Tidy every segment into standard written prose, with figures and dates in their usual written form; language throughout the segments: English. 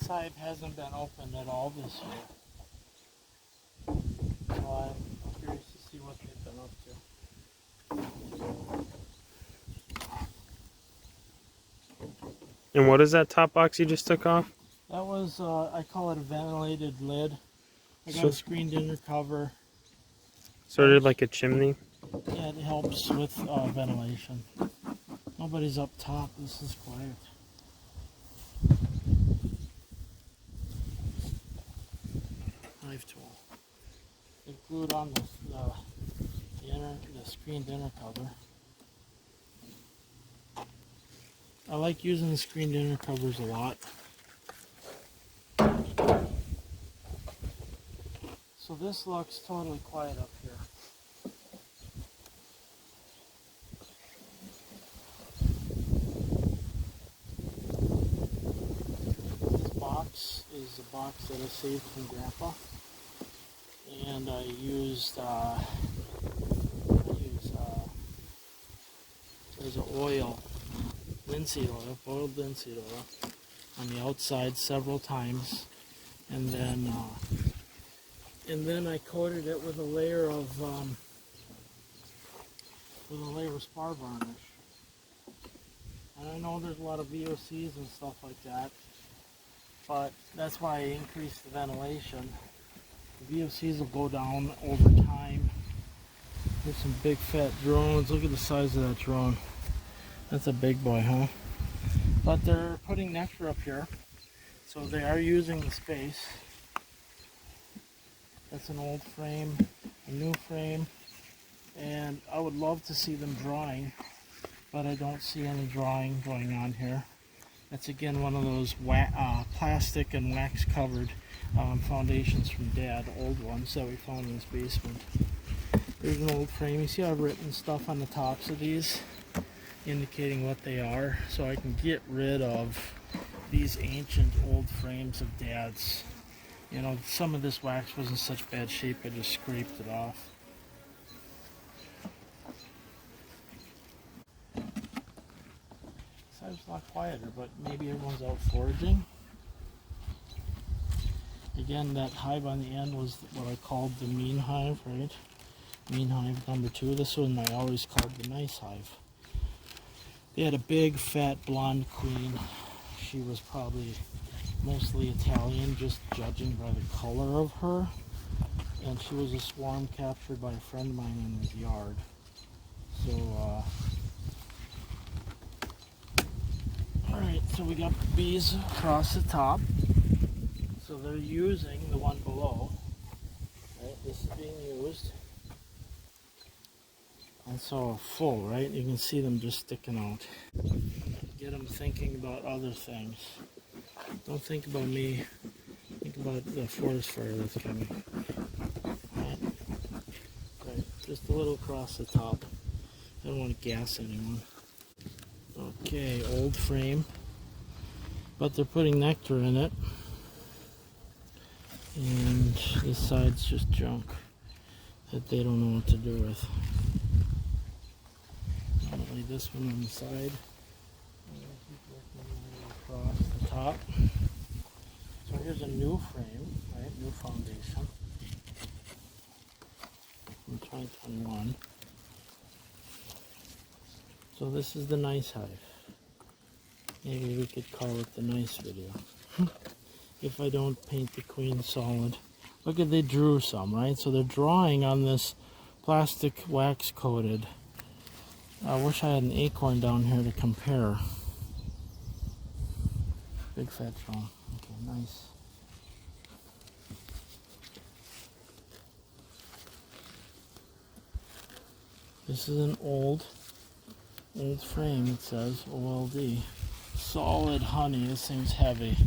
This hive hasn't been opened at all this year. So I'm curious to see what they've been up to. And what is that top box you just took off? That was, I call it a ventilated lid. I got So, a screened inner cover. sort of like a chimney. Yeah, it helps with ventilation. Nobody's up top. This is quiet. Hive tool. They glued on the screened inner cover. I like using the screened inner covers a lot. So this looks totally quiet up here. This box is a box that I saved from Grandpa, and I used there's an oil, linseed oil, boiled linseed oil, on the outside several times, and then I coated it with a layer of spar varnish. And I know there's a lot of VOCs and stuff like that, but that's why I increased the ventilation. The VOCs will go down over time. There's some big fat drones. Look at the size of that drone. That's a big boy, huh? But they're putting nectar up here, so they are using the space. That's an old frame, a new frame, and I would love to see them drawing, but I don't see any drawing going on here. That's again one of those plastic and wax covered foundations from Dad, old ones that we found in his basement. There's an old frame. You see I've written stuff on the tops of these indicating what they are, so I can get rid of these ancient old frames of Dad's. You know, some of this wax was in such bad shape I just scraped it off. This hive's a lot quieter, but maybe everyone's out foraging. Again, that hive on the end was what I called the mean hive, right? Mean hive number 2. This one I always called the nice hive. They had a big, fat, blonde queen. She was probably mostly Italian, just judging by the color of her. And she was a swarm captured by a friend of mine in his yard. So, alright, so we got bees across the top. So they're using the one below. Right, this is being used. And so full, right? You can see them just sticking out. Get them thinking about other things. Don't think about me. Think about the forest fire that's coming. Right, just a little across the top. I don't want to gas anyone. Okay, old frame. But they're putting nectar in it. And this side's just junk that they don't know what to do with. I'm gonna leave this one on the side. I'm gonna keep working across the top. So here's a new frame, right? New foundation from 2021. So this is the nice hive. Maybe we could call it the nice video. If I don't paint the queen solid. Look at, they drew some, right? So they're drawing on this plastic wax coated. I wish I had an acorn down here to compare. Big fat drone. Okay, nice. This is an old frame. It says OLD. Solid honey. This thing's heavy.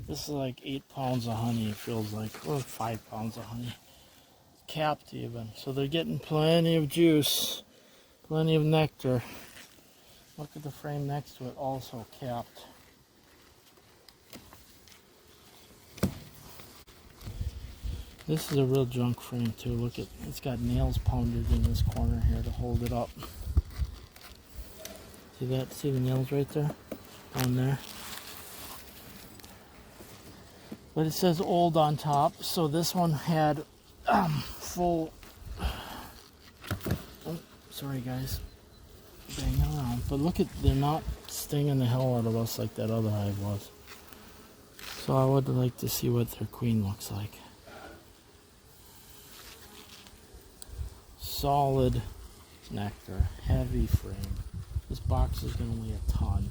This is like 8 pounds of honey, it feels like, or 5 pounds of honey. Capped even. So they're getting plenty of juice, plenty of nectar. Look at the frame next to it, also capped. This is a real junk frame too. Look at, it's got nails pounded in this corner here to hold it up. See that? See the nails right there? On there? But it says old on top, so this one had full. Oh, sorry guys, banging around. But look at, they're not stinging the hell out of us like that other hive was. So I would like to see what their queen looks like. Solid nectar, heavy frame. This box is going to weigh a ton.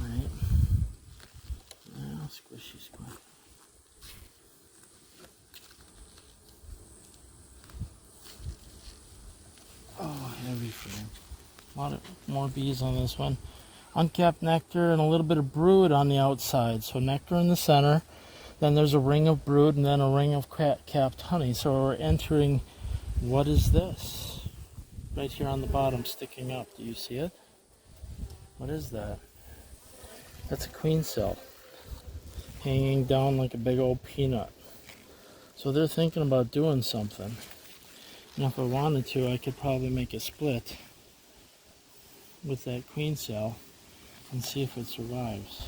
Alright. Now, squishy squish. Oh, heavy frame. A lot of more bees on this one. Uncapped nectar and a little bit of brood on the outside. So nectar in the center, then there's a ring of brood, and then a ring of capped honey. So we're entering, what is this? Right here on the bottom, sticking up. Do you see it? What is that? That's a queen cell, hanging down like a big old peanut. So they're thinking about doing something. And if I wanted to, I could probably make a split with that queen cell and see if it survives.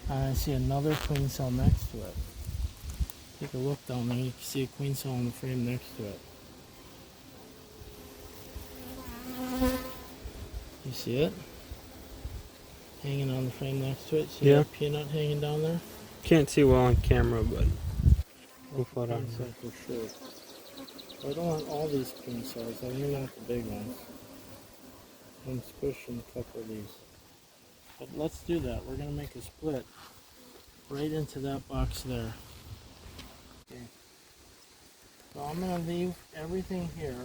And I see another queen cell next to it. Take a look down there, you can see a queen cell in the frame next to it. You see it? Hanging on the frame next to it. See that peanut hanging down there? Can't see well on camera, but we'll put on cell for sure. I don't want all these queen cells. I only want the big ones. I'm squishing a couple of these. But let's do that. We're going to make a split right into that box there. Okay. So I'm going to leave everything here.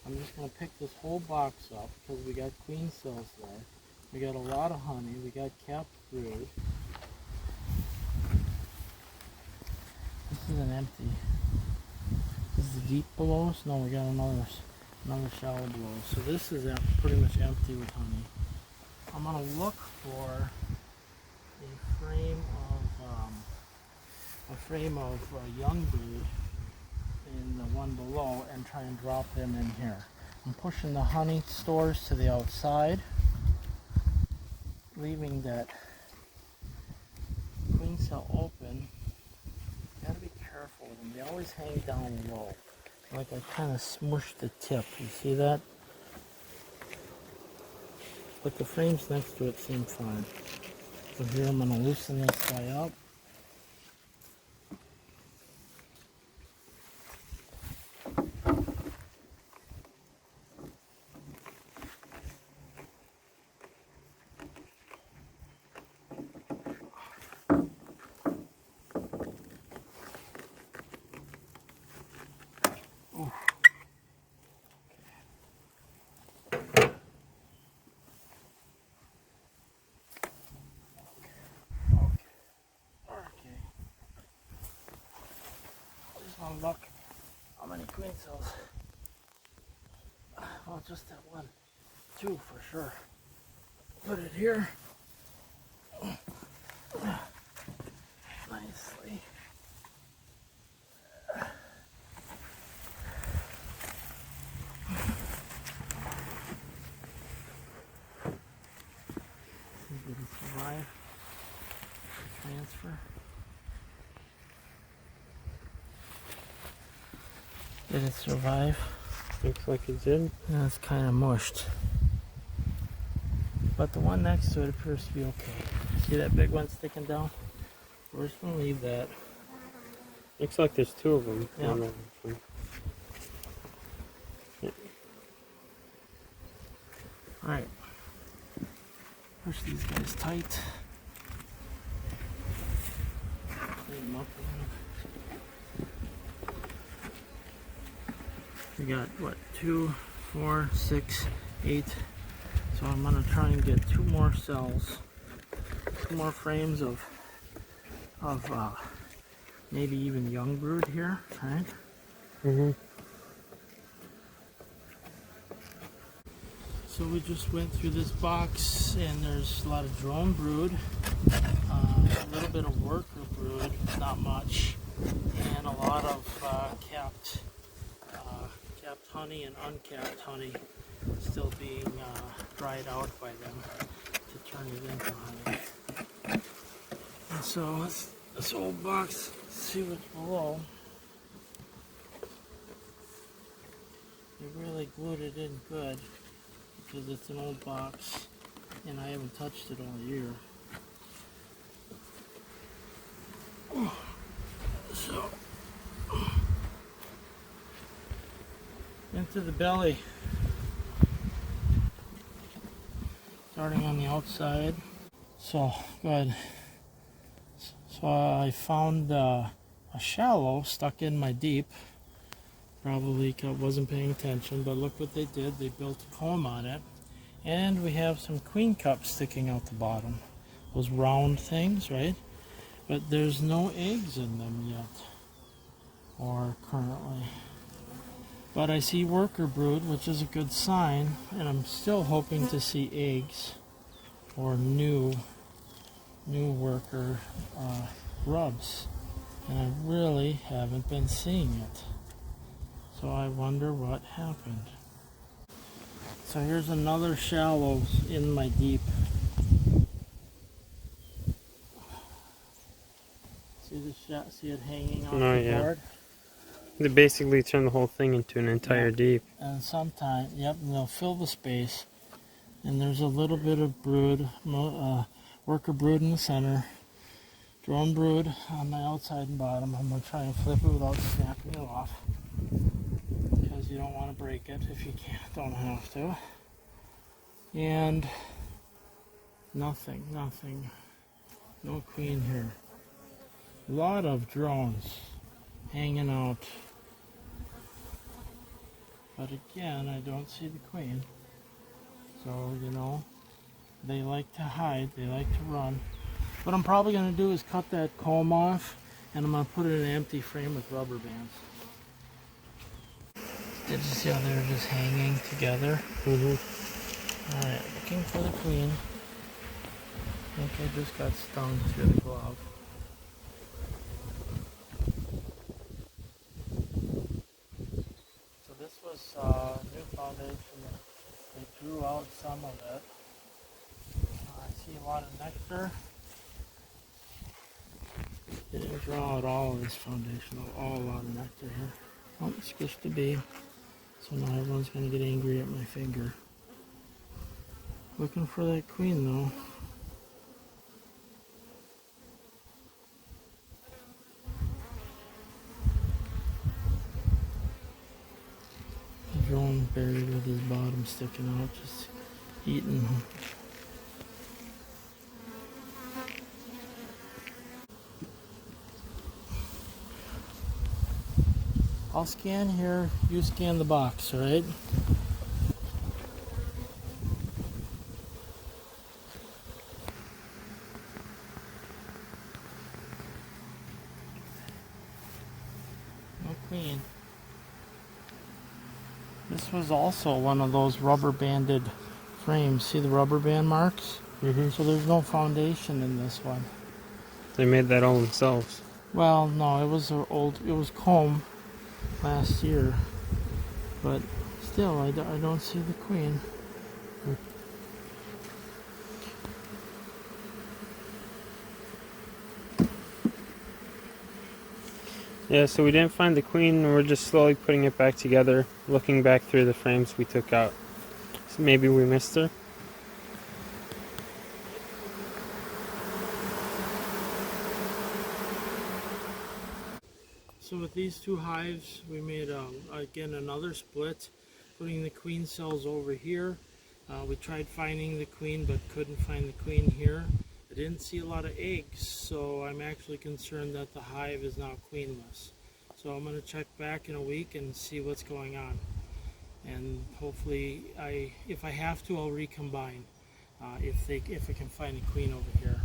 I'm just going to pick this whole box up because we got queen cells there. We got a lot of honey. We got capped brood. This is an empty. This is the deep below us. No, we got another shallow below us. So this is pretty much empty with honey. I'm going to look for a frame of young brood in the one below and try and drop them in here. I'm pushing the honey stores to the outside, leaving that queen cell open. You gotta be careful with them. They always hang down low. Like I kind of smushed the tip. You see that? But the frames next to it seem fine. So here I'm gonna loosen this guy up. Look how many queen cells. Well, just that one. Two for sure. Put it here. Nicely. Did it survive the transfer? Did it survive? Looks like it did. Yeah, it's kind of mushed. But the one next to it appears to be okay. See that big one sticking down? We're just going to leave that. Looks like there's two of them. Yeah. Yeah. Alright. Push these guys tight. Clean them up a little. We got what, 2, 4, 6, 8. So I'm gonna try and get 2 more cells, 2 more frames of maybe even young brood here, right? So we just went through this box and there's a lot of drone brood, a little bit of worker brood, not much, and a lot of capped honey and uncapped honey still being dried out by them to turn it into honey. And so this old box, let's see what's below. They really glued it in good because it's an old box and I haven't touched it all year. So, into the belly. Starting on the outside. So, good. So I found a shallow stuck in my deep. Probably wasn't paying attention, but look what they did. They built a comb on it. And we have some queen cups sticking out the bottom. Those round things, right? But there's no eggs in them yet. Or currently. But I see worker brood, which is a good sign. And I'm still hoping to see eggs. Or new worker grubs. And I really haven't been seeing it. So I wonder what happened. So here's another shallow in my deep. See it hanging off the board? They basically turn the whole thing into an entire deep. And sometimes, and they'll fill the space. And there's a little bit of brood, worker brood in the center. Drone brood on the outside and bottom. I'm going to try and flip it without snapping it off. Because you don't want to break it if you can't, don't have to. And nothing. No queen here. A lot of drones hanging out. But again, I don't see the queen. So, they like to hide, they like to run. What I'm probably going to do is cut that comb off, and I'm going to put it in an empty frame with rubber bands. Did you see how they're just hanging together? Alright, looking for the queen. I think I just got stung through the glove. So this was new foundation. They drew out some of it. I see a lot of nectar. They didn't draw out all of this foundation, all a lot of nectar here. Oh, it's supposed to be. So now everyone's going to get angry at my finger. Looking for that queen though. The drone buried with his bottom sticking out, just eating. I'll scan here, you scan the box, alright? No queen. This was also one of those rubber banded frames. See the rubber band marks? So there's no foundation in this one. They made that all themselves. Well, no, it was comb last year, but still, I don't see the queen. Yeah, so we didn't find the queen, and we're just slowly putting it back together, looking back through the frames we took out. So maybe we missed her. So with these two hives, we made, again, another split, putting the queen cells over here. We tried finding the queen, but couldn't find the queen here. I didn't see a lot of eggs, so I'm actually concerned that the hive is now queenless. So I'm going to check back in a week and see what's going on. And hopefully, if I have to, I'll recombine if I can find a queen over here.